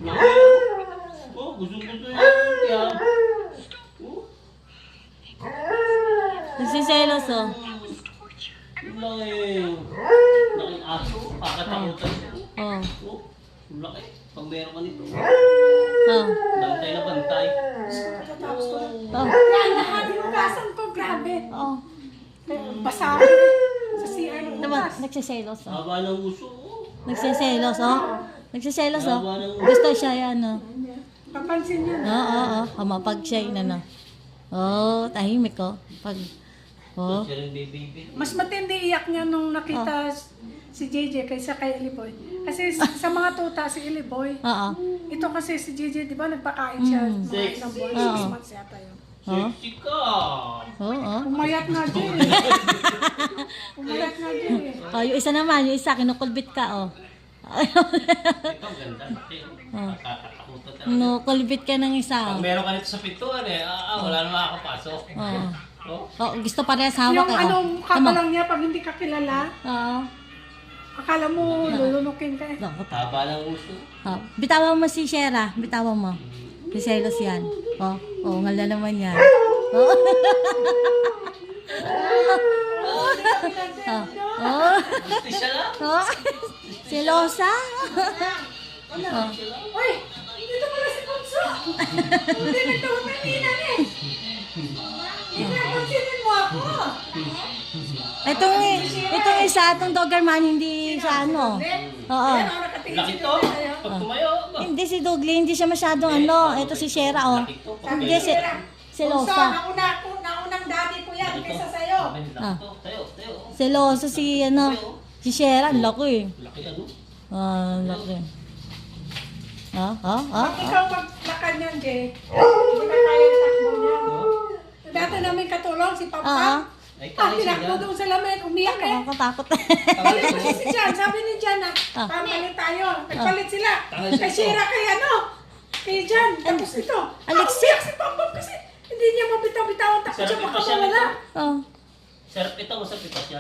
Oh, gusto-gusto yan. Oh, Nagsiselos, oh. laki. Laking aso. Kakatakutan. Oh. Oh, laki. Pag meron ka nito. Oh. Bantay na bantay. Oh. Yan, nakadinugasan ko, grabe. Oh. Basa sa CR ng Diba? ugas. Nagsiselos, oh. Haba ng uso. Oh. Nagsiselos, oh. Nagsiselos, oh. Haba ng uso. Gusto siya yan, oh. Papansin niyo na. Oo, oo, oo. Mapag siya yun, ano. Oh, tahimik, oh. Pag, oh. Siya rin baby. Mas matindi iyak niya nung nakita si JJ kaysa kay Iliboy. Kasi sa mga tuta si Iliboy, Oo. ito kasi si JJ, di ba nagpakain siya mga Six. ilang buwan, Oo. 6 months yata yun. Sexy ka. Oo, oh. Umayat nga dyan. Umayat nga dyan eh. Oh, yung isa naman, yung isa, kinukulbit ka, oh. Ito, ganda. Oh. Kakatakutan talaga. Kinukulbit ka ng isa, Pag oh. meron ka nito sa pintuan eh, wala na makakapasok. Oo. Oh, Oh, gusto parehas hawak, Yung eh, ano, oh. mukha pa lang niya pag hindi ka kilala, Oo. akala mo lulunukin ka eh. haba ng uso. Oh, bitawan mo si Shera, bitawan mo. Si Celos yan. Oh, oh, ngala naman yan. Oh. Oh. Oh. Gusto siya lang. Oh. Selosa. Oh. Uy! Dito pala si Ponso! Hindi nagtawag na ninan eh! Ipapansinin mo ako! Itong isa, itong Doberman, hindi siya ano. Oo. Ayan, nakatingin Laki si to. Dugley sa'yo. Pag tumayo. Hindi si Douglas, hindi siya masyadong ano. Ito si Shera, oh. Laki to. Hindi, si Ponso, Selosa. naunang daddy ko yan kaysa sa'yo. Laki to. Tayo, tayo. Selosa si ano. Si Shera, ang laki eh. Laki ano? Ah, laki. Ah, ah, ah. Pag ikaw maglakad niyan, Jay, hindi ka kaya takbo niyan. Dati namin katulong si Ah, Papa. Ay, Ah, kaya siya tinakbo yan. doon sa lamin, umiyak eh. nakakatakot. Balik kasi si Jan, sabi ni Jan na, Ah. papalit tayo. Nagpalit sila. Tanga siya Kay to. Shira, kay ano, kay Jan. Tapos ito, Alexis. umiyak si Papa kasi hindi niya mabitaw-bitawan. Takot siya Sarap ito siya makawala. nito. Oh. Sarap ito, masarap ito siya.